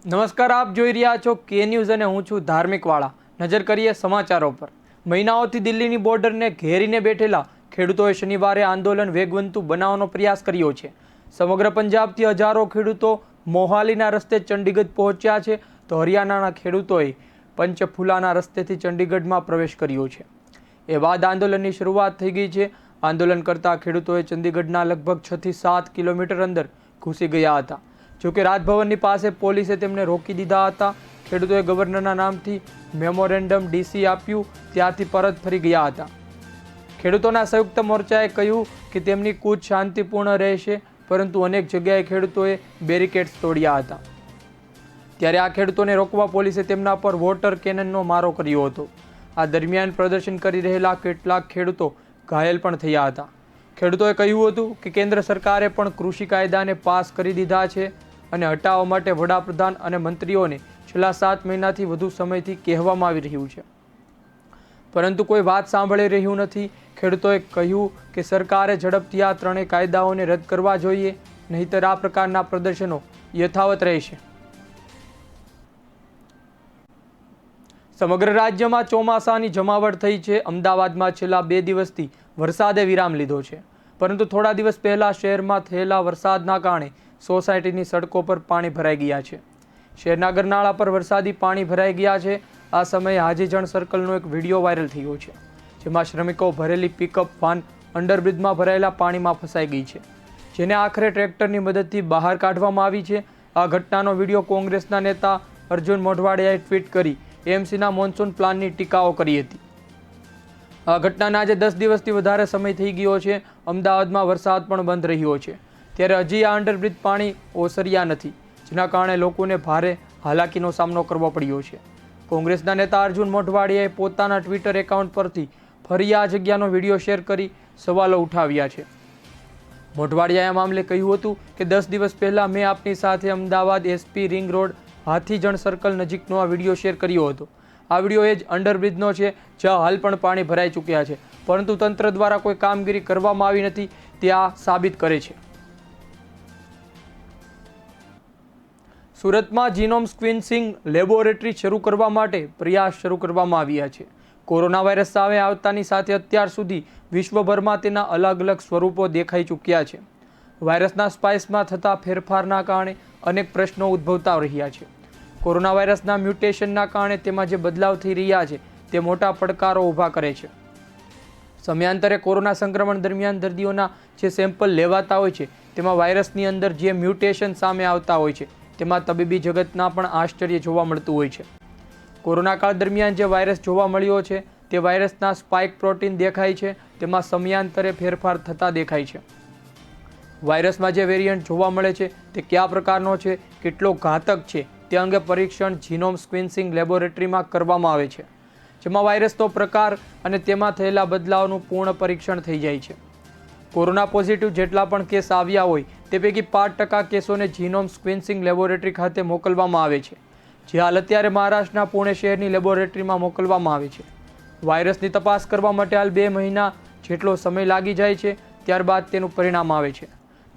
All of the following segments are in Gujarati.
નમસ્કાર, આપ જોઈ રહ્યા છો કે ન્યૂઝ અને હું છું ધાર્મિક વાળા. નજર કરીએ સમાચારો પર. મહિનાઓથી દિલ્હીની બોર્ડરને ઘેરીને બેઠેલા ખેડૂતોએ શનિવારે આંદોલન વેગવંતુ બનાવવાનો પ્રયાસ કર્યો છે. સમગ્ર પંજાબથી હજારો ખેડૂતો મોહાલીના રસ્તે ચંડીગઢ પહોંચ્યા છે, તો હરિયાણાના ખેડૂતોએ પંચફુલાના રસ્તેથી ચંડીગઢમાં પ્રવેશ કર્યો છે. એ બાદ આંદોલનની શરૂઆત થઈ ગઈ છે. આંદોલન કરતા ખેડૂતોએ ચંડીગઢના લગભગ 6 થી 7 કિલોમીટર અંદર ઘૂસી ગયા હતા. જોકે રાજભવનની પાસે પોલીસે તેમને રોકી દીધા હતા. ખેડૂતોએ ગવર્નરના નામથી મેમોરેન્ડમ ડીસી આપ્યું, ત્યારથી પરત ફરી ગયા હતા. ખેડૂતોના સંયુક્ત મોરચાએ કહ્યું કે તેમની કૂચ શાંતિપૂર્ણ રહેશે, પરંતુ અનેક જગ્યાએ ખેડૂતોએ બેરિકેડ્સ તોડ્યા હતા. ત્યારે આ ખેડૂતોને રોકવા પોલીસે તેમના પર વોટર કેનનનો મારો કર્યો હતો. આ દરમિયાન પ્રદર્શન કરી રહેલા કેટલાક ખેડૂતો ઘાયલ પણ થયા હતા. ખેડૂતોએ કહ્યું હતું કે કેન્દ્ર સરકારે પણ કૃષિ કાયદાને પાસ કરી દીધા છે અને હટાવવા માટે વડાપ્રધાન અને મંત્રીઓને છેલ્લા 7 મહિનાથી વધુ સમયથી કહેવામાં આવી રહ્યું છે, પરંતુ કોઈ વાત સાંભળી રહ્યું નથી. ખેડૂતોએ કહ્યું કે સરકારે ઝડપથી આ ત્રણેય કાયદાઓને રદ કરવા જોઈએ, નહીંતર આ પ્રકારના પ્રદર્શનો યથાવત રહેશે. સમગ્ર રાજ્યમાં ચોમાસાની જમાવટ થઈ છે. અમદાવાદમાં છેલ્લા 2 દિવસથી વરસાદે વિરામ લીધો છે, પરંતુ થોડા દિવસ પહેલા શહેરમાં થયેલા વરસાદના કારણે સોસાયટીની સડકો પર પાણી ભરાઈ ગયા છે. શહેરના ગરનાળા પર વરસાદી પાણી ભરાઈ ગયા છે. આ સમયે હાજીજણ સર્કલનો એક વિડીયો વાયરલ થયો છે, જેમાં શ્રમિકો ભરેલી પિકઅપ વાન અંડરબ્રિજમાં ભરાયેલા પાણીમાં ફસાઈ ગઈ છે, જેને આખરે ટ્રેક્ટરની મદદથી બહાર કાઢવામાં આવી છે. આ ઘટનાનો વિડીયો કોંગ્રેસના નેતા અર્જુન મોઢવાડિયાએ ટ્વીટ કરી એએમસીના મોન્સૂન પ્લાનની ટીકાઓ કરી હતી. આ ઘટનાના આજે 10 દિવસથી વધારે સમય થઈ ગયો છે. અમદાવાદમાં વરસાદ પણ બંધ રહ્યો છે, ત્યારે હજી આ અંડરબ્રિજ પાણી ઓસર્યા નથી, જેના કારણે લોકોને ભારે હાલાકીનો સામનો કરવો પડ્યો છે. કોંગ્રેસના નેતા અર્જુન મોઢવાડિયાએ પોતાના ટ્વિટર એકાઉન્ટ પરથી ફરી આ જગ્યાનો વિડીયો શેર કરી સવાલો ઉઠાવ્યા છે. મોઢવાડિયાએ આ મામલે કહ્યું હતું કે 10 દિવસ પહેલા મેં આપની સાથે Ahmedabad SP ring road Hathijan circle નજીકનો આ વિડીયો શેર કર્યો હતો. આ વિડીયો એ જ અંડરબ્રિજનો છે, જ્યાં હાલ પણ પાણી ભરાઈ ચૂક્યા છે, પરંતુ તંત્ર દ્વારા કોઈ કામગીરી કરવામાં આવી નથી, તે આ સાબિત કરે છે. સુરતમાં જીનોમ સિક્વિન્સિંગ લેબોરેટરી શરૂ કરવા માટે પ્રયાસ શરૂ કરવામાં આવ્યા છે. કોરોના વાયરસ સામે આવતાની સાથે અત્યાર સુધી વિશ્વભરમાં તેના અલગ અલગ સ્વરૂપો દેખાઈ ચૂક્યા છે. વાયરસના સ્પાઇસમાં થતા ફેરફારના કારણે અનેક પ્રશ્નો ઉદ્ભવતા રહ્યા છે. કોરોના વાયરસના મ્યુટેશનના કારણે તેમાં જે બદલાવ થઈ રહ્યા છે તે મોટા પડકારો ઊભા કરે છે. સમયાંતરે કોરોના સંક્રમણ દરમિયાન દર્દીઓના જે સેમ્પલ લેવાતા હોય છે તેમાં વાયરસની અંદર જે મ્યુટેશન સામે આવતા હોય છે તેમાં તબીબી જગતના પણ આશ્ચર્ય જોવા મળતું હોય છે. કોરોના કાળ દરમિયાન જે વાયરસ જોવા મળ્યો છે તે વાયરસના સ્પાઇક પ્રોટીન દેખાય છે, તેમાં સમયાંતરે ફેરફાર થતા દેખાય છે. વાયરસમાં જે વેરિયન્ટ જોવા મળે છે તે કયા પ્રકારનો છે, કેટલો ઘાતક છે, તે અંગે પરીક્ષણ જીનોમ સિક્વિન્સિંગ લેબોરેટરીમાં કરવામાં આવે છે, જેમાં વાયરસનો પ્રકાર અને તેમાં થયેલા બદલાવનું પૂર્ણ પરીક્ષણ થઈ જાય છે. કોરોના પોઝિટિવ જેટલા પણ કેસ આવ્યા હોય તે પૈકી 5% કેસોને જીનોમ સિક્વિન્સિંગ લેબોરેટરી ખાતે મોકલવામાં આવે છે, જે હાલ અત્યારે મહારાષ્ટ્રના પુણે શહેરની લેબોરેટરીમાં મોકલવામાં આવે છે. વાયરસની તપાસ કરવા માટે હાલ 2 મહિના જેટલો સમય લાગી જાય છે, ત્યારબાદ તેનું પરિણામ આવે છે.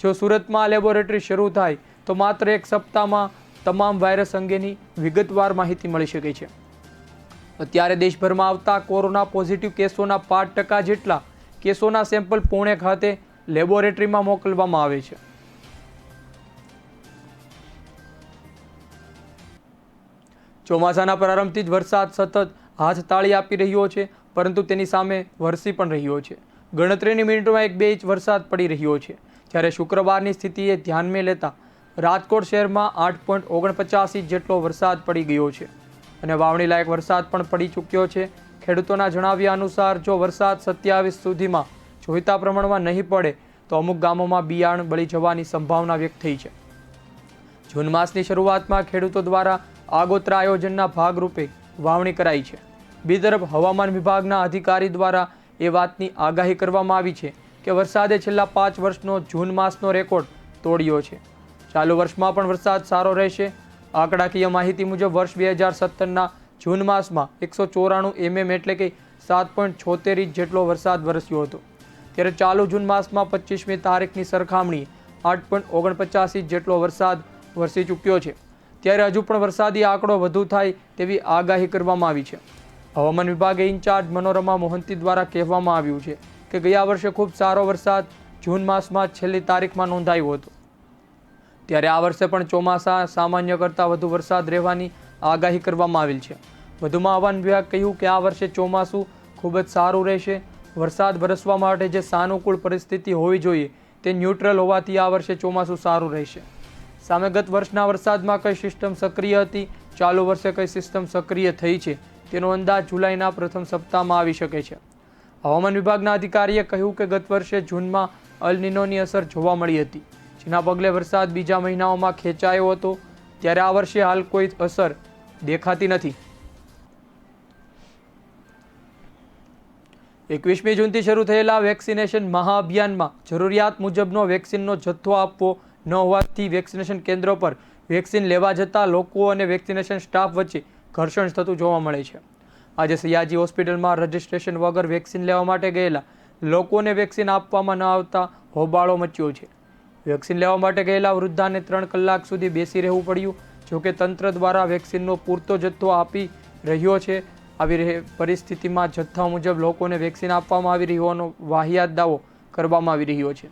જો સુરતમાં આ લેબોરેટરી શરૂ થાય તો માત્ર 1 સપ્તાહમાં તમામ વાયરસ અંગેની વિગતવાર માહિતી મળી શકે છે. અત્યારે દેશભરમાં આવતા કોરોના પોઝિટિવ કેસોના 5% જેટલા કેસોના સેમ્પલ પુણે ખાતે લેબોરેટરીમાં મોકલવામાં આવે છે. ચોમાસાના પ્રારંભથી જ વરસાદ સતત હાથ તાળી આપી રહ્યો છે, પરંતુ તેની સામે વરસી પણ રહ્યો છે. ગણતરીની મિનિટોમાં 1-2 ઇંચ વરસાદ પડી રહ્યો છે. જ્યારે શુક્રવારની સ્થિતિએ ધ્યાનમાં લેતા રાજકોટ શહેરમાં 8.49 ઇંચ જેટલો વરસાદ પડી ગયો છે અને વાવણી લાયક વરસાદ પણ પડી ચૂક્યો છે. ખેડૂતોના જણાવ્યા અનુસાર જો વરસાદ 27 સુધીમાં જોઈતા પ્રમાણમાં નહીં પડે તો અમુક ગામોમાં બિયારણ બળી જવાની સંભાવના વ્યક્ત થઈ છે. જૂન માસની શરૂઆતમાં ખેડૂતો દ્વારા આગોતરા આયોજનના ભાગરૂપે વાવણી કરાઈ છે. બીજી તરફ હવામાન વિભાગના અધિકારી દ્વારા એ વાતની આગાહી કરવામાં આવી છે કે વરસાદે છેલ્લા 5 વર્ષનો જૂન માસનો રેકોર્ડ તોડ્યો છે. ચાલુ વર્ષમાં પણ વરસાદ સારો રહેશે. આંકડાકીય માહિતી મુજબ વર્ષ 2017ના જૂન માસમાં 194 mm એટલે કે 7.76 ઇંચ જેટલો વરસાદ વરસ્યો હતો, ત્યારે ચાલુ જૂન માસમાં 25મી તારીખની સરખામણીએ 8.49 ઇંચ જેટલો વરસાદ વરસી ચૂક્યો છે. ત્યારે હજુ પણ વરસાદી આંકડો વધુ થાય તેવી આગાહી કરવામાં આવી છે. હવામાન વિભાગે ઇન્ચાર્જ મનોરમા મોહંતી દ્વારા કહેવામાં આવ્યું છે કે ગયા વર્ષે ખૂબ સારો વરસાદ જૂન માસમાં છેલ્લી તારીખમાં નોંધાયો હતો, ત્યારે આ વર્ષે પણ ચોમાસા સામાન્ય કરતાં વધુ વરસાદ રહેવાની આગાહી કરવામાં આવેલ છે. વધુમાં હવામાન વિભાગે કહ્યું કે આ વર્ષે ચોમાસું ખૂબ જ સારું રહેશે. વરસાદ વરસવા માટે જે સાનુકૂળ પરિસ્થિતિ હોવી જોઈએ તે ન્યુટ્રલ હોવાથી આ વર્ષે ચોમાસું સારું રહેશે. સામે ગત વર્ષના વરસાદમાં કઈ સિસ્ટમ સક્રિય હતી, ચાલુ વર્ષે કઈ સિસ્ટમ સક્રિય થઈ છે તેનો અંદાજ જુલાઈના પ્રથમ સપ્તાહમાં આવી શકે છે. હવામાન વિભાગના અધિકારીએ કહ્યું કે ગત વર્ષે જૂનમાં અલ નિનોની અસર જોવા મળી હતી, જેના પગલે વરસાદ બીજા મહિનાઓમાં ખેંચાયો હતો, ત્યારે આ વર્ષે હાલ કોઈ અસર દેખાતી નથી. 21મી જૂનથી શરૂ થયેલા વેક્સિનેશન મહાઅભિયાનમાં જરૂરિયાત મુજબનો વેક્સિનનો જથ્થો આપવો ન હોવાથી વેક્સિનેશન કેન્દ્રો પર વેક્સિન લેવા જતા લોકો અને વેક્સિનેશન સ્ટાફ વચ્ચે ઘર્ષણ થતું જોવા મળે છે. આજે સયાજી હોસ્પિટલમાં રજિસ્ટ્રેશન વગર વેક્સિન લેવા માટે ગયેલા લોકોને વેક્સિન આપવામાં ન આવતા હોબાળો મચ્યો છે. વેક્સિન લેવા માટે ગયેલા વૃદ્ધાને 3 કલાક સુધી બેસી રહેવું પડ્યું. જોકે તંત્ર દ્વારા વેક્સિનનો પૂરતો જથ્થો આપી રહ્યો છે. આવી પરિસ્થિતિમાં જથ્થા મુજબ લોકોને વેક્સિન આપવામાં આવી રહ્યોનો વાહિયાત દાવો કરવામાં આવી રહ્યો છે.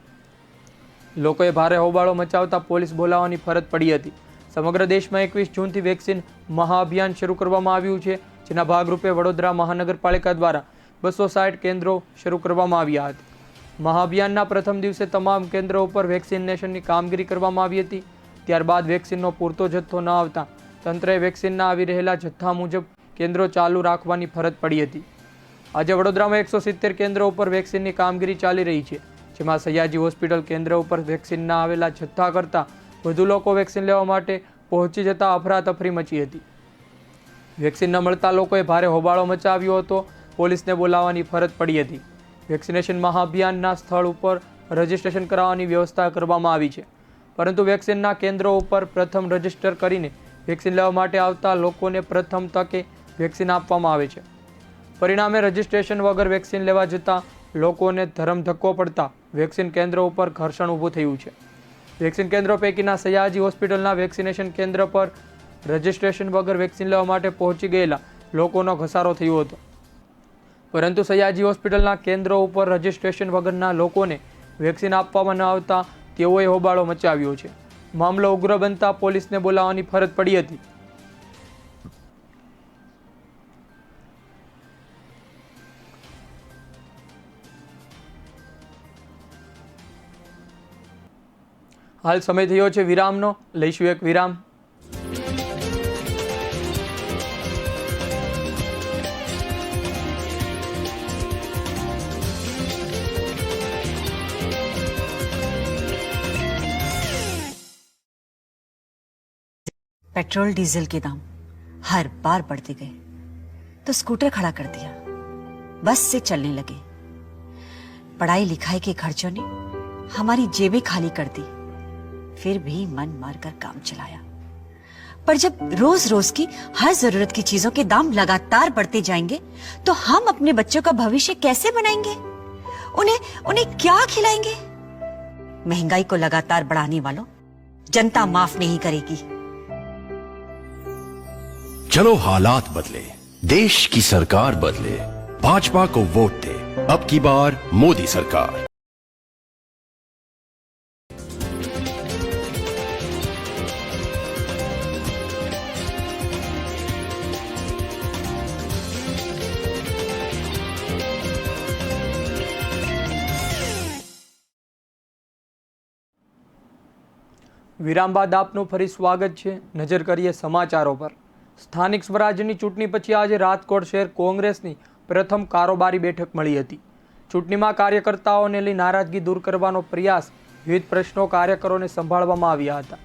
લોકોએ ભારે હોબાળો મચાવતા પોલીસ બોલાવવાની ફરજ પડી હતી. સમગ્ર દેશમાં 21 જૂનથી વેક્સિન મહાઅભિયાન શરૂ કરવામાં આવ્યું છે, જેના ભાગરૂપે વડોદરા મહાનગરપાલિકા દ્વારા 260 કેન્દ્રો શરૂ કરવામાં આવ્યા હતા. મહાઅભિયાનના પ્રથમ દિવસે તમામ કેન્દ્રો ઉપર વેક્સિનેશનની કામગીરી કરવામાં આવી હતી. ત્યારબાદ વેક્સિનનો પૂરતો જથ્થો ન આવતા તંત્રએ વેક્સિનના આવી રહેલા જથ્થા મુજબ કેન્દ્રો ચાલુ રાખવાની ફરજ પડી હતી. આજે વડોદરામાં 170 કેન્દ્રો ઉપર વેક્સિનની કામગીરી ચાલી રહી છે, જેમાં સયાજી હોસ્પિટલ કેન્દ્ર ઉપર વેક્સિનના આવેલા જથ્થા કરતાં વધુ લોકો વેક્સિન લેવા માટે પહોંચી જતા અફરાતફરી મચી હતી. વેક્સિન ન મળતા લોકોએ ભારે હોબાળો મચાવ્યો હતો. પોલીસને બોલાવવાની ફરજ પડી હતી. વેક્સિનેશન મહાઅભિયાનના સ્થળ ઉપર રજિસ્ટ્રેશન કરાવવાની વ્યવસ્થા કરવામાં આવી છે, પરંતુ વેક્સિનના કેન્દ્રો ઉપર પ્રથમ રજિસ્ટર કરીને વેક્સિન લેવા માટે આવતા લોકોને પ્રથમ તકે વેક્સિન આપવામાં આવે છે. પરિણામે રજિસ્ટ્રેશન વગર વેક્સિન લેવા જતા લોકોને ધરમધક્કો પડતા વેક્સિન કેન્દ્રો ઉપર ઘર્ષણ ઊભું થયું છે. વેક્સિન કેન્દ્રો પૈકીના સયાજી હોસ્પિટલના વેક્સિનેશન કેન્દ્ર પર રજિસ્ટ્રેશન વગર વેક્સિન લેવા માટે પહોંચી ગયેલા લોકોનો ઘસારો થયો હતો, પરંતુ સયાજી હોસ્પિટલના કેન્દ્રો ઉપર રજિસ્ટ્રેશન વગરના લોકોને વેક્સિન આપવામાં ન આવતા તેઓએ હોબાળો મચાવ્યો છે. મામલો ઉગ્ર બનતા પોલીસને બોલાવવાની ફરજ પડી હતી. હાલ સમય થયો છે વિરામનો, લઈશું એક વિરામ. पेट्रोल डीजल के दाम हर बार बढ़ते गए तो स्कूटर खड़ा कर दिया, बस से चलने लगे. पढ़ाई लिखाई के खर्चों ने हमारी जेबें खाली कर दी, फिर भी मन मारकर काम चलाया. पर जब रोज रोज की हर जरूरत की चीजों के दाम लगातार बढ़ते जाएंगे तो हम अपने बच्चों का भविष्य कैसे बनाएंगे? उन्हें क्या खिलाएंगे? महंगाई को लगातार बढ़ाने वालों जनता माफ नहीं करेगी. चलो हालात बदले, देश की सरकार बदले, भाजपा को वोट दे, अब की बार मोदी सरकार. વિરામ બાદ આપનું ફરી સ્વાગત છે. નજર કરીએ સમાચારો પર. સ્થાનિક સ્વરાજ્યની ચૂંટણી પછી આજે રાજકોટ શહેર કોંગ્રેસની પ્રથમ કારોબારી બેઠક મળી હતી. ચૂંટણીમાં કાર્યકર્તાઓને લઈ નારાજગી દૂર કરવાનો પ્રયાસ, વિવિધ પ્રશ્નો કાર્યકરોને સંભાળવામાં આવ્યા હતા.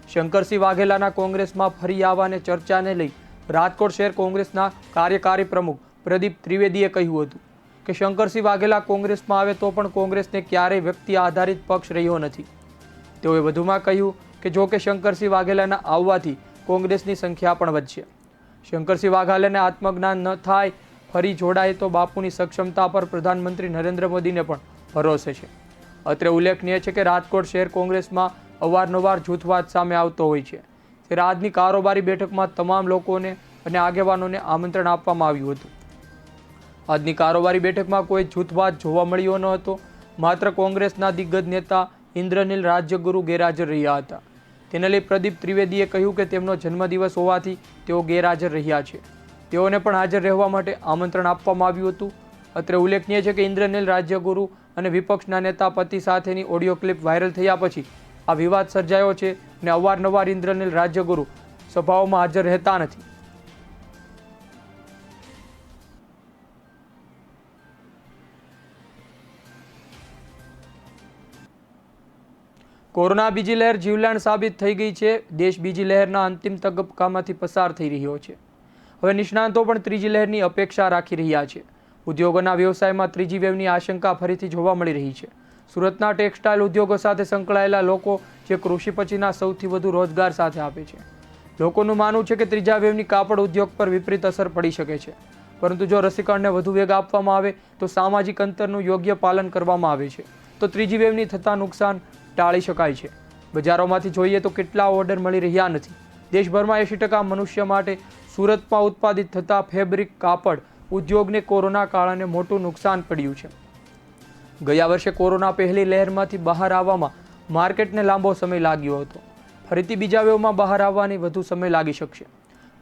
શંકરસિંહ વાઘેલાના કોંગ્રેસમાં ફરી આવવાને ચર્ચાને લઈ રાજકોટ શહેર કોંગ્રેસના કાર્યકારી પ્રમુખ પ્રદીપ ત્રિવેદીએ કહ્યું હતું કે શંકરસિંહ વાઘેલા કોંગ્રેસમાં આવે તો પણ કોંગ્રેસને ક્યારેય વ્યક્તિ આધારિત પક્ષ રહ્યો નથી. તેઓએ વધુમાં કહ્યું કે જો કે શંકરસિંહ વાઘેલાના આવવાથી કોંગ્રેસની સંખ્યા પણ વધશે. શંકરસિંહ વાઘેલાને આત્મજ્ઞાન ન થાય, ફરી જોડાય તો બાપુની સક્ષમતા પર પ્રધાનમંત્રી નરેન્દ્ર મોદીને પણ ભરોસે છે. અત્રે ઉલ્લેખનીય છે કે રાજકોટ શહેર કોંગ્રેસમાં અવારનવાર જૂથવાદ સામે આવતો હોય છે, ત્યારે આજની કારોબારી બેઠકમાં તમામ લોકોને અને આગેવાનોને આમંત્રણ આપવામાં આવ્યું હતું. આજની કારોબારી બેઠકમાં કોઈ જૂથવાદ જોવા મળ્યો ન હતો. માત્ર કોંગ્રેસના દિગ્ગજ નેતા ઇન્દ્રનીલ રાજ્યગુરુ ગેરહાજર રહ્યા હતા. તેને લઈ પ્રદીપ ત્રિવેદીએ કહ્યું કે તેમનો જન્મદિવસ હોવાથી તેઓ ગેરહાજર રહ્યા છે. તેઓને પણ હાજર રહેવા માટે આમંત્રણ આપવામાં આવ્યું હતું. અત્રે ઉલ્લેખનીય છે કે ઇન્દ્રનીલ રાજ્યગુરુ અને વિપક્ષના નેતા પતિ સાથેની ઓડિયો ક્લિપ વાયરલ થયા પછી આ વિવાદ સર્જાયો છે અને અવારનવાર ઇન્દ્રનીલ રાજ્યગુરુ સભાઓમાં હાજર રહેતા નથી. કોરોના બીજી લહેર જીવલેણ સાબિત થઈ ગઈ છે. દેશ બીજી લહેરના અંતિમ તબક્કામાંથી પસાર થઈ રહ્યો છે. હવે નિષ્ણાંતો પણ ત્રીજી લહેરની અપેક્ષા રાખી રહ્યા છે. ઉદ્યોગોના વ્યવસાયમાં ત્રીજી વેવની આશંકા ફરીથી જોવા મળી રહી છે. સુરતના ટેક્સટાઇલ ઉદ્યોગો સાથે સંકળાયેલા લોકો જે કૃષિ પછીના સૌથી વધુ રોજગાર સાથે આપે છે. લોકોનું માનવું છે કે ત્રીજા વેવની કાપડ ઉદ્યોગ પર વિપરીત અસર પડી શકે છે. પરંતુ જો રસીકરણને વધુ વેગ આપવામાં આવે તો સામાજિક અંતરનું યોગ્ય પાલન કરવામાં આવે છે તો ત્રીજી વેવની થતા નુકસાન ટાળી શકાય છે. બજારોમાંથી જોઈએ તો કેટલા ઓર્ડર મળી રહ્યા નથી. દેશભરમાં 80% મનુષ્ય માટે સુરતમાં ઉત્પાદિત થતા ફેબ્રિક કાપડ ઉદ્યોગને કોરોના કારણે મોટું નુકસાન પડ્યું છે. ગયા વર્ષે કોરોના પહેલી લહેરમાંથી બહાર આવવામાં માર્કેટને લાંબો સમય લાગ્યો હતો. ફરીથી બીજા વેવમાં બહાર આવવાની વધુ સમય લાગી શકશે.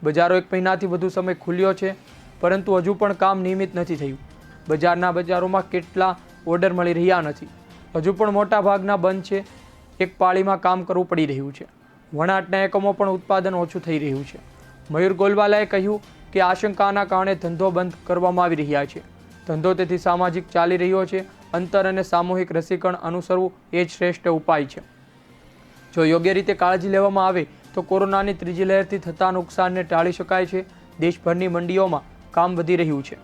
બજારો 1 મહિનાથી વધુ સમય ખુલ્યો છે પરંતુ હજુ પણ કામ નિયમિત નથી થયું. બજારોમાં કેટલા ઓર્ડર મળી રહ્યા નથી. હજુ પણ મોટા ભાગના બંધ છે. એક પાળીમાં કામ કરવું પડી રહ્યું છે. વણાટના એકમો પણ ઉત્પાદન ઓછું થઈ રહ્યું છે. મયુર ગોલવાલાએ કહ્યું કે આશંકાના કારણે ધંધો બંધ કરવામાં આવી રહ્યા છે. ધંધો તેથી સામાજિક ચાલી રહ્યો છે. અંતર અને સામૂહિક રસીકરણ અનુસરવું એ જ શ્રેષ્ઠ ઉપાય છે. જો યોગ્ય રીતે કાળજી લેવામાં આવે તો કોરોનાની ત્રીજી લહેરથી થતા નુકસાનને ટાળી શકાય છે. દેશભરની મંડીઓમાં કામ વધી રહ્યું છે.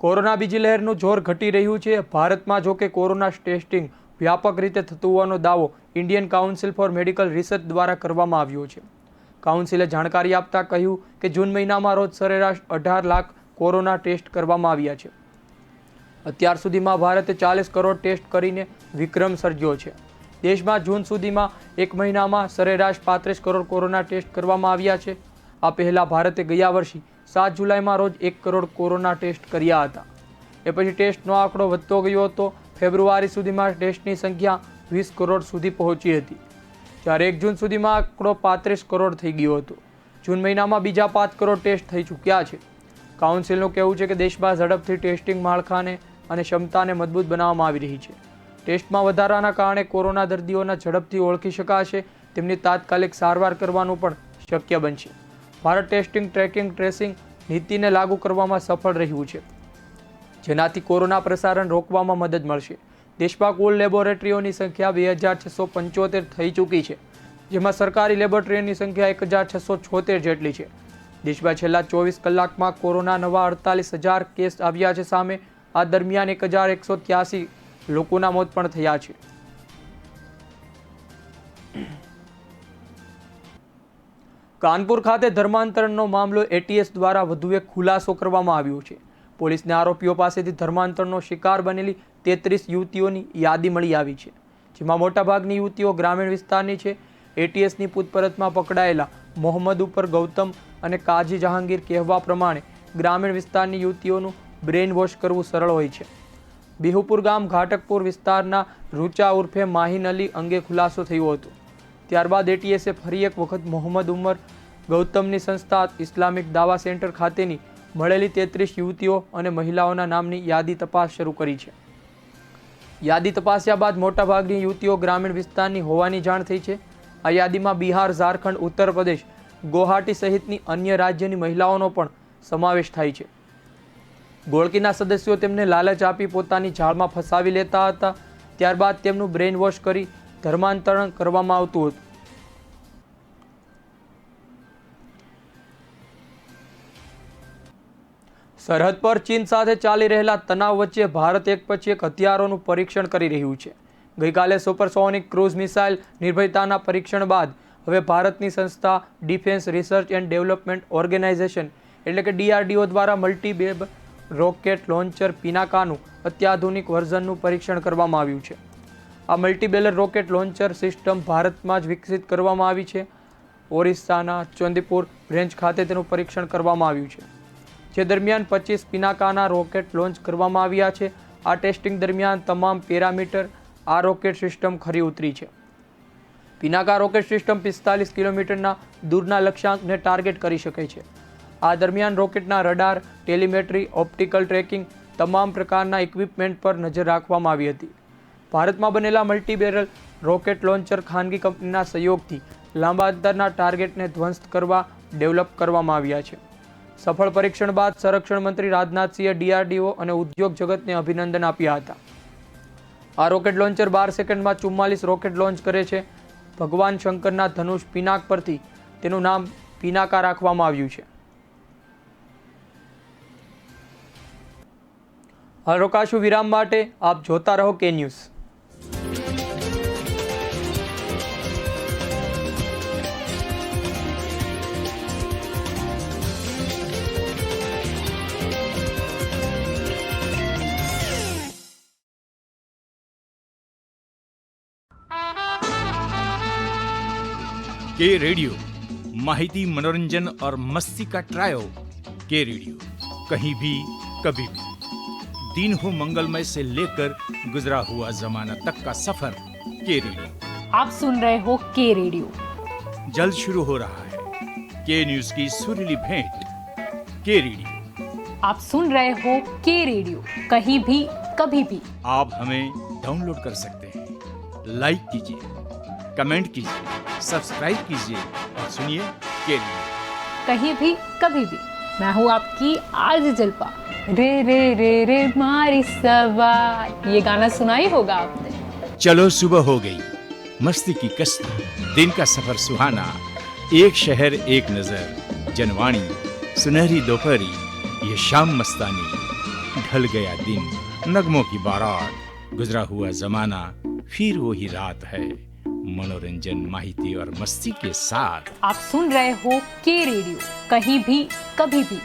કોરોના બીજી લહેરનું જોર ઘટી રહ્યું છે. ભારતમાં જો કે કોરોના ટેસ્ટિંગ વ્યાપક રીતે થતું હોવાનો દાવો Indian council four medical research દ્વારા કરવામાં આવ્યો છે. કાઉન્સિલે જાણકારી આપતા કહ્યું કે જૂન મહિનામાં રોજ સરેરાશ 18 લાખ કોરોના ટેસ્ટ કરવામાં આવ્યા છે. અત્યાર સુધીમાં ભારતે 40 કરોડ ટેસ્ટ કરીને વિક્રમ સર્જ્યો છે. દેશમાં જૂન સુધીમાં એક મહિનામાં સરેરાશ 35 કરોડ કોરોના ટેસ્ટ કરવામાં આવ્યા છે. આ પહેલા ભારતે ગયા વર્ષે 7 જુલાઈમાં રોજ 1 કરોડ કોરોના ટેસ્ટ કર્યા હતા. એ પછી ટેસ્ટનો આંકડો વધતો ગયો હતો. ફેબ્રુઆરી સુધીમાં ટેસ્ટની સંખ્યા 20 કરોડ સુધી પહોંચી હતી, જ્યારે 1 જૂન સુધીમાં આંકડો 35 કરોડ થઈ ગયો હતો. જૂન મહિનામાં બીજા 5 કરોડ ટેસ્ટ થઈ ચૂક્યા છે. કાઉન્સિલનું કહેવું છે કે દેશમાં ઝડપથી ટેસ્ટિંગ માળખાને અને ક્ષમતાને મજબૂત બનાવવામાં આવી રહી છે. ટેસ્ટમાં વધારાના કારણે કોરોના દર્દીઓના ઝડપથી ઓળખી શકાશે. તેમની તાત્કાલિક સારવાર કરવાનું પણ શક્ય બનશે. ભારત ટેસ્ટિંગ ટ્રેકિંગ ટ્રેસિંગ નીતિને લાગુ કરવામાં સફળ રહ્યું છે, જેનાથી કોરોના પ્રસારણ રોકવામાં મદદ મળશે. દેશમાં કુલ લેબોરેટરીઓની સંખ્યા 2675 થઈ ચૂકી છે, જેમાં સરકારી લેબોરેટરીની સંખ્યા 1676 જેટલી છે. દેશમાં છેલ્લા 24 કલાકમાં કોરોના નવા 48,000 કેસ આવ્યા છે સામે. આ દરમિયાન 1183 લોકોના મોત પણ થયા છે. કાનપુર ખાતે ધર્માંતરણનો મામલો એટીએસ દ્વારા વધુ એક ખુલાસો કરવામાં આવ્યો છે. પોલીસને આરોપીઓ પાસેથી ધર્માંતરણનો શિકાર બનેલી 33 યુવતીઓની યાદી મળી આવી છે, જેમાં મોટાભાગની યુવતીઓ ગ્રામીણ વિસ્તારની છે. એટીએસની પૂછપરછમાં પકડાયેલા મોહમ્મદ ઉપર ગૌતમ અને કાજી જહાંગીર કહેવા પ્રમાણે ગ્રામીણ વિસ્તારની યુવતીઓનું બ્રેઇન વોશ કરવું સરળ હોય છે. બિહુપુર ગામ ઘાટકપુર વિસ્તારના રૂચા ઉર્ફે માહિન અલી અંગે ખુલાસો થયો હતો. ત્યારબાદ એટીએસે ફરી એક વખત મોહમ્મદ ઉમર ગૌતમની સંસ્થા ઇસ્લામિક દાવા સેન્ટર ખાતેની મળેલી 33 યુવતીઓ અને મહિલાઓના નામની યાદી તપાસ શરૂ કરી છે. યાદી તપાસ્યા બાદ મોટાભાગની યુવતીઓ ગ્રામીણ વિસ્તારની હોવાની જાણ થઈ છે. આ યાદીમાં બિહાર, ઝારખંડ, ઉત્તર પ્રદેશ, ગુવાહાટી સહિતની અન્ય રાજ્યની મહિલાઓનો પણ સમાવેશ થાય છે. ગોળકીના સદસ્યો તેમને લાલચ આપી પોતાની જાળમાં ફસાવી લેતા હતા. ત્યારબાદ તેમનું બ્રેઇન વોશ કરી ધર્માંતરણ કરવામાં આવતું હતું. સરહદ પર ચીન સાથે ચાલી રહેલા તણાવ વચ્ચે ભારત એક પછી એક હથિયારોનું પરીક્ષણ કરી રહ્યું છે. ગઈકાલે સુપરસોનિક ક્રૂઝ મિસાઇલ નિર્ભયતાના પરીક્ષણ બાદ હવે ભારતની સંસ્થા defence research and development organisation એટલે કે DRDO દ્વારા મલ્ટીબેબ રોકેટ લોન્ચર પિનાકાનું અત્યાધુનિક વર્ઝનનું પરીક્ષણ કરવામાં આવ્યું છે. આ મલ્ટીબેરલ રોકેટ લોન્ચર સિસ્ટમ ભારતમાં જ વિકસિત કરવામાં આવી છે. ઓરિસ્સાના ચોંદીપુર રેન્જ ખાતે તેનું પરીક્ષણ કરવામાં આવ્યું છે, જે દરમિયાન 25 પિનાકાના રોકેટ લોન્ચ કરવામાં આવ્યા છે. આ ટેસ્ટિંગ દરમિયાન તમામ પેરામીટર આ રોકેટ સિસ્ટમ ખરી ઉતરી છે. પિનાકા રોકેટ સિસ્ટમ 45 કિલોમીટરના દૂરના લક્ષ્યાંકને ટાર્ગેટ કરી શકે છે. આ દરમિયાન રોકેટના રડાર, ટેલિમેટ્રી, ઓપ્ટિકલ ટ્રેકિંગ તમામ પ્રકારના ઇક્વિપમેન્ટ પર નજર રાખવામાં આવી હતી. ભારતમાં બનેલા મલ્ટીબેરલ રોકેટ લોન્ચર ખાનગી કંપનીના સહયોગથી લાંબા અંતરના ટાર્ગેટને ધ્વસ્ત કરવા ડેવલપ કરવામાં આવ્યા છે. સફળ પરીક્ષણ બાદ સંરક્ષણ મંત્રી રાજનાથસિંહે DRDO અને ઉદ્યોગ જગતને અભિનંદન આપ્યા હતા. આ રોકેટ લોન્ચર 12 સેકન્ડમાં 44 રોકેટ લોન્ચ કરે છે. ભગવાન શંકરના ધનુષ પિનાક પરથી તેનું નામ પિનાકા રાખવામાં આવ્યું છે. હાલ રોકાશું વિરામ માટે. આપ જોતા રહો કે ન્યૂઝ. के रेडियो माहिती, मनोरंजन और मस्ती का ट्रायो. के रेडियो कहीं भी कभी भी, दिन हो मंगलमय से लेकर गुजरा हुआ जमाना तक का सफर. के रेडियो आप सुन रहे हो के रेडियो. जल्द शुरू हो रहा है के न्यूज की सुरीली भेंट. के रेडियो आप सुन रहे हो के रेडियो कहीं भी कभी भी. आप हमें डाउनलोड कर सकते हैं. लाइक कीजिए, कमेंट कीजिए, सब्सक्राइब कीजिए और सुनिए के रेडियो कहीं भी कभी भी. मैं हूँ आपकी आरजे जलपा. रे रे रे रे मारी सवार, ये गाना सुना ही होगा आपने. चलो सुबह हो गई, मस्ती की कश्ती, दिन का सफर सुहाना, एक शहर एक नजर, जनवाणी, सुनहरी दोपहरी, ये शाम मस्तानी, ढल गया दिन, नगमों की बारात, गुजरा हुआ जमाना, फिर वही रात है, मनोरंजन, माहिती और मस्ती के साथ. आप सुन रहे हो के रेडियो कहीं भी कभी भी.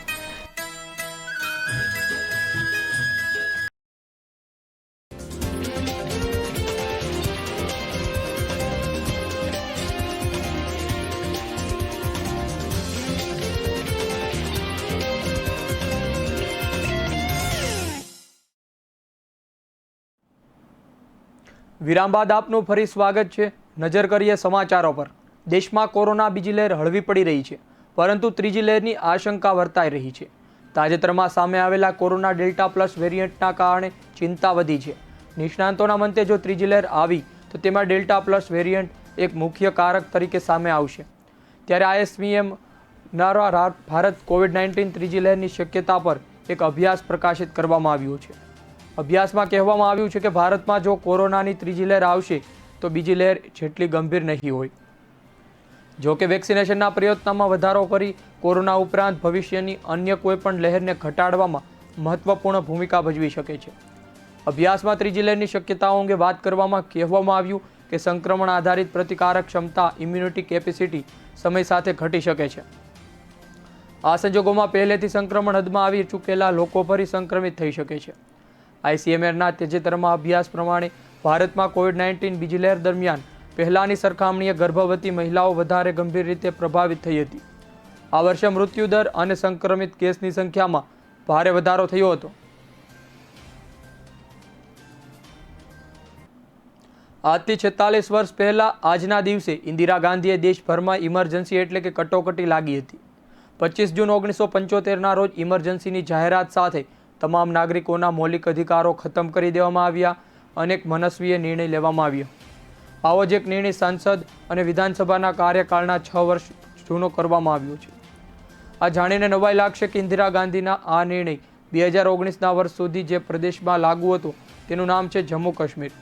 વિરામ બાદ આપનું ફરી સ્વાગત છે. નજર કરીએ સમાચારો પર. દેશમાં કોરોના બીજી લહેર હળવી પડી રહી છે, પરંતુ ત્રીજી લહેરની આશંકા વર્તાઈ રહી છે. તાજેતરમાં સામે આવેલા કોરોના ડેલ્ટા પ્લસ વેરિયન્ટના કારણે ચિંતા વધી છે. નિષ્ણાંતોના મતે જો ત્રીજી લહેર આવી તો તેમાં ડેલ્ટા પ્લસ વેરિયન્ટ એક મુખ્ય કારક તરીકે સામે આવશે. ત્યારે ISVM દ્વારા ભારત COVID-19 ત્રીજી લહેરની શક્યતા પર એક અભ્યાસ પ્રકાશિત કરવામાં આવ્યો છે. અભ્યાસમાં કહેવામાં આવ્યું છે કે ભારતમાં જો કોરોનાની ત્રીજી લહેર આવશે તો બીજી લહેર જેટલી ગંભીર નહીં હોય. જો કે વેક્સિનેશનના પ્રયત્નમાં વધારો કરી કોરોના ઉપરાંત ભવિષ્યની અન્ય કોઈ પણ લહેરને ઘટાડવામાં મહત્વપૂર્ણ ભૂમિકા ભજવી શકે છે. અભ્યાસમાં ત્રીજી લહેરની શક્યતાઓ અંગે વાત કરવામાં કહેવામાં આવ્યું કે સંક્રમણ આધારિત પ્રતિકારક ક્ષમતા, ઇમ્યુનિટી કેપેસિટી સમય સાથે ઘટી શકે છે. આ સંજોગોમાં પહેલેથી સંક્રમણ હદમાં આવી ચૂકેલા લોકો ફરી સંક્રમિત થઈ શકે છે. ICMRના તાજેતરના અભ્યાસ પ્રમાણે ભારતમાં COVID-19 બીજી લહેર દરમિયાન પહેલાની સરખામણીએ ગર્ભવતી મહિલાઓ વધારે ગંભીર રીતે પ્રભાવિત થઈ હતી. આ વર્ષે મૃત્યુદર અને સંક્રમિત કેસની સંખ્યામાં ભારે વધારો થયો હતો. આજથી 46 વર્ષ પહેલા આજના દિવસે ઇન્દિરા ગાંધીએ દેશભરમાં ઇમરજન્સી એટલે કે કટોકટી લાગી હતી. 25 જૂન 1975ના રોજ ઇમરજન્સીની જાહેરાત સાથે તમામ નાગરિકોના મૌલિક અધિકારો ખતમ કરી દેવામાં આવ્યા. અનેક મનસ્વીય નિર્ણય લેવામાં આવ્યો. આવો જ એક નિર્ણય સંસદ અને વિધાનસભાના કાર્યકાળના 6 વર્ષ જૂનો કરવામાં આવ્યો છે. આ જાણીને નવાઈ લાગશે કે ઇન્દિરા ગાંધીના આ નિર્ણય 2019ના વર્ષ સુધી જે પ્રદેશમાં લાગુ હતો તેનું નામ છે જમ્મુ કાશ્મીર.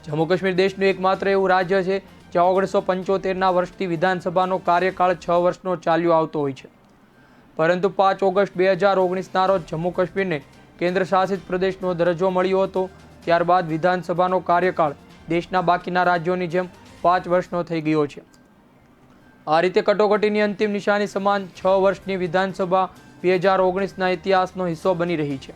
જમ્મુ કાશ્મીર દેશનું એકમાત્ર એવું રાજ્ય છે જ્યાં 1975ના વર્ષથી વિધાનસભાનો કાર્યકાળ 6 વર્ષનો ચાલ્યો આવતો હોય છે. પરંતુ 5 ઓગસ્ટ 2019ના રોજ જમ્મુ કાશ્મીરને કેન્દ્ર શાસિત પ્રદેશનો દરજ્જો મળ્યો હતો. ત્યારબાદ વિધાનસભાનો કાર્યકાળ દેશના બાકીના રાજ્યોની જેમ 5 વર્ષનો થઈ ગયો છે. આ રીતે કટોકટીની અંતિમ નિશાની સમાન 6 વર્ષની વિધાનસભા 2019ના ઇતિહાસનો હિસ્સો બની રહી છે.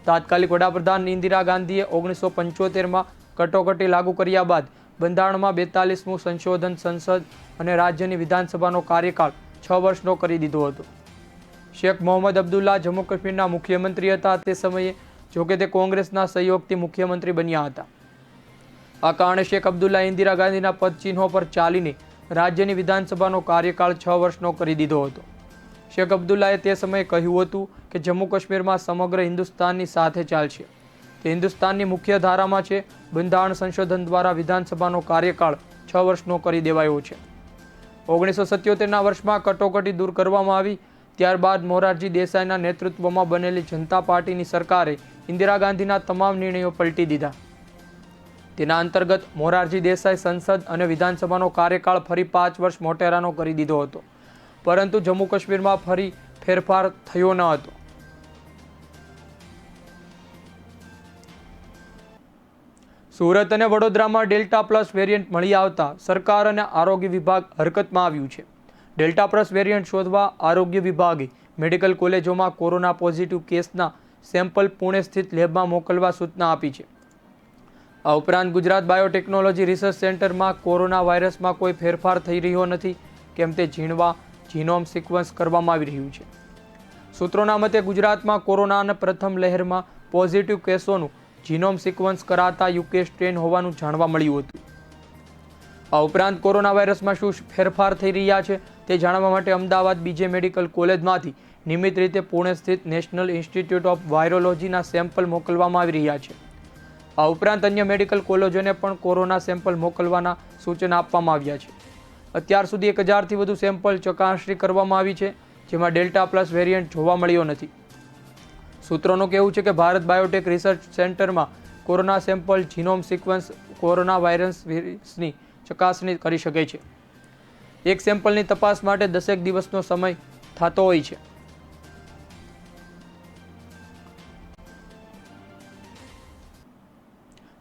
તાત્કાલિક વડાપ્રધાન ઇન્દિરા ગાંધીએ 1975માં કટોકટી લાગુ કર્યા બાદ બંધારણમાં 42મું સંશોધન સંસદ અને રાજ્યની વિધાનસભાનો કાર્યકાળ 6 વર્ષનો કરી દીધો હતો. શેખ મોહમ્મદ અબ્દુલ્લા જમ્મુ કાશ્મીરના મુખ્યમંત્રી હતા તે સમયે, જોકે તે કોંગ્રેસના સહયોગથી મુખ્યમંત્રી બન્યા હતા. આ કારણે શેખ અબ્દુલ્લા ઇન્દિરા ગાંધીના પદચિહ્નો પર ચાલીને રાજ્યની વિધાનસભાનો કાર્યકાળ 6 વર્ષનો કરી દીધો હતો. શેખ અબ્દુલ્લાએ તે સમયે કહ્યું હતું કે જમ્મુ કાશ્મીરમાં સમગ્ર હિન્દુસ્તાનની સાથે ચાલશે. તે હિન્દુસ્તાનની મુખ્ય ધારામાં છે. બંધારણ સંશોધન દ્વારા વિધાનસભાનો કાર્યકાળ 6 વર્ષનો કરી દેવાયો છે. 1977ના વર્ષમાં કટોકટી દૂર કરવામાં આવી. ત્યારબાદ મોરારજી દેસાઈના નેતૃત્વમાં બનેલી જનતા પાર્ટીની સરકારે ઇન્દિરા ગાંધીના તમામ નિર્ણયો પલટી દીધા. તેના અંતર્ગત મોરારજી દેસાઈ સંસદ અને વિધાનસભાનો કાર્યકાળ ફરી 5 વર્ષ મોટેરાનો કરી દીધો હતો, પરંતુ જમ્મુ કાશ્મીરમાં ફરી ફેરફાર થયો ન હતો. સુરત અને વડોદરામાં ડેલ્ટા પ્લસ વેરિયન્ટ મળી આવતા સરકાર અને આરોગ્ય વિભાગ હરકતમાં આવ્યું છે. ડેલ્ટા પ્લસ વેરિયન્ટ શોધવા આરોગ્ય વિભાગે મેડિકલ કોલેજોમાં કોરોના પોઝિટિવ કેસના સેમ્પલ પુણે સ્થિત લેબમાં મોકલવા સૂચના આપી છે. આ ઉપરાંત ગુજરાત બાયોટેકનોલોજી રિસર્ચ સેન્ટરમાં કોરોના વાયરસમાં કોઈ ફેરફાર થઈ રહ્યો નથી, કેમ તે જીણવા જીનોમ સિક્વન્સ કરવામાં આવી રહ્યું છે. સૂત્રોના મતે ગુજરાતમાં કોરોનાના પ્રથમ લહેરમાં પોઝિટિવ કેસોનું જીનોમ સિક્વન્સ કરાતા યુકે સ્ટ્રેન હોવાનું જાણવા મળ્યું હતું. આ ઉપરાંત કોરોના વાયરસમાં શું ફેરફાર થઈ રહ્યા છે તે જાણવા માટે અમદાવાદ બીજે મેડિકલ કોલેજમાંથી નિયમિત રીતે પુણે સ્થિત નેશનલ ઇન્સ્ટિટ્યૂટ ઓફ વાયરોલોજીના સેમ્પલ મોકલવામાં આવી રહ્યા છે. આ ઉપરાંત અન્ય મેડિકલ કોલેજોને પણ કોરોના સેમ્પલ મોકલવાના સૂચના આપવામાં આવ્યા છે. અત્યાર સુધી 1000થી વધુ સેમ્પલ ચકાસણી કરવામાં આવી છે, જેમાં ડેલ્ટા પ્લસ વેરિયન્ટ જોવા મળ્યો નથી. સૂત્રોનું કહેવું છે કે ભારત બાયોટેક રિસર્ચ સેન્ટરમાં corona sample genome sequence corona વાયરસની ચકાસણી કરી શકે છે. એક સેમ્પલની તપાસ માટે 10 દિવસનો સમય થતો હોય છે.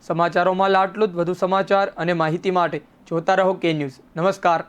સમાચારોમાં આટલું જ. વધુ સમાચાર અને માહિતી માટે જોતા રહો કે ન્યૂઝ. નમસ્કાર.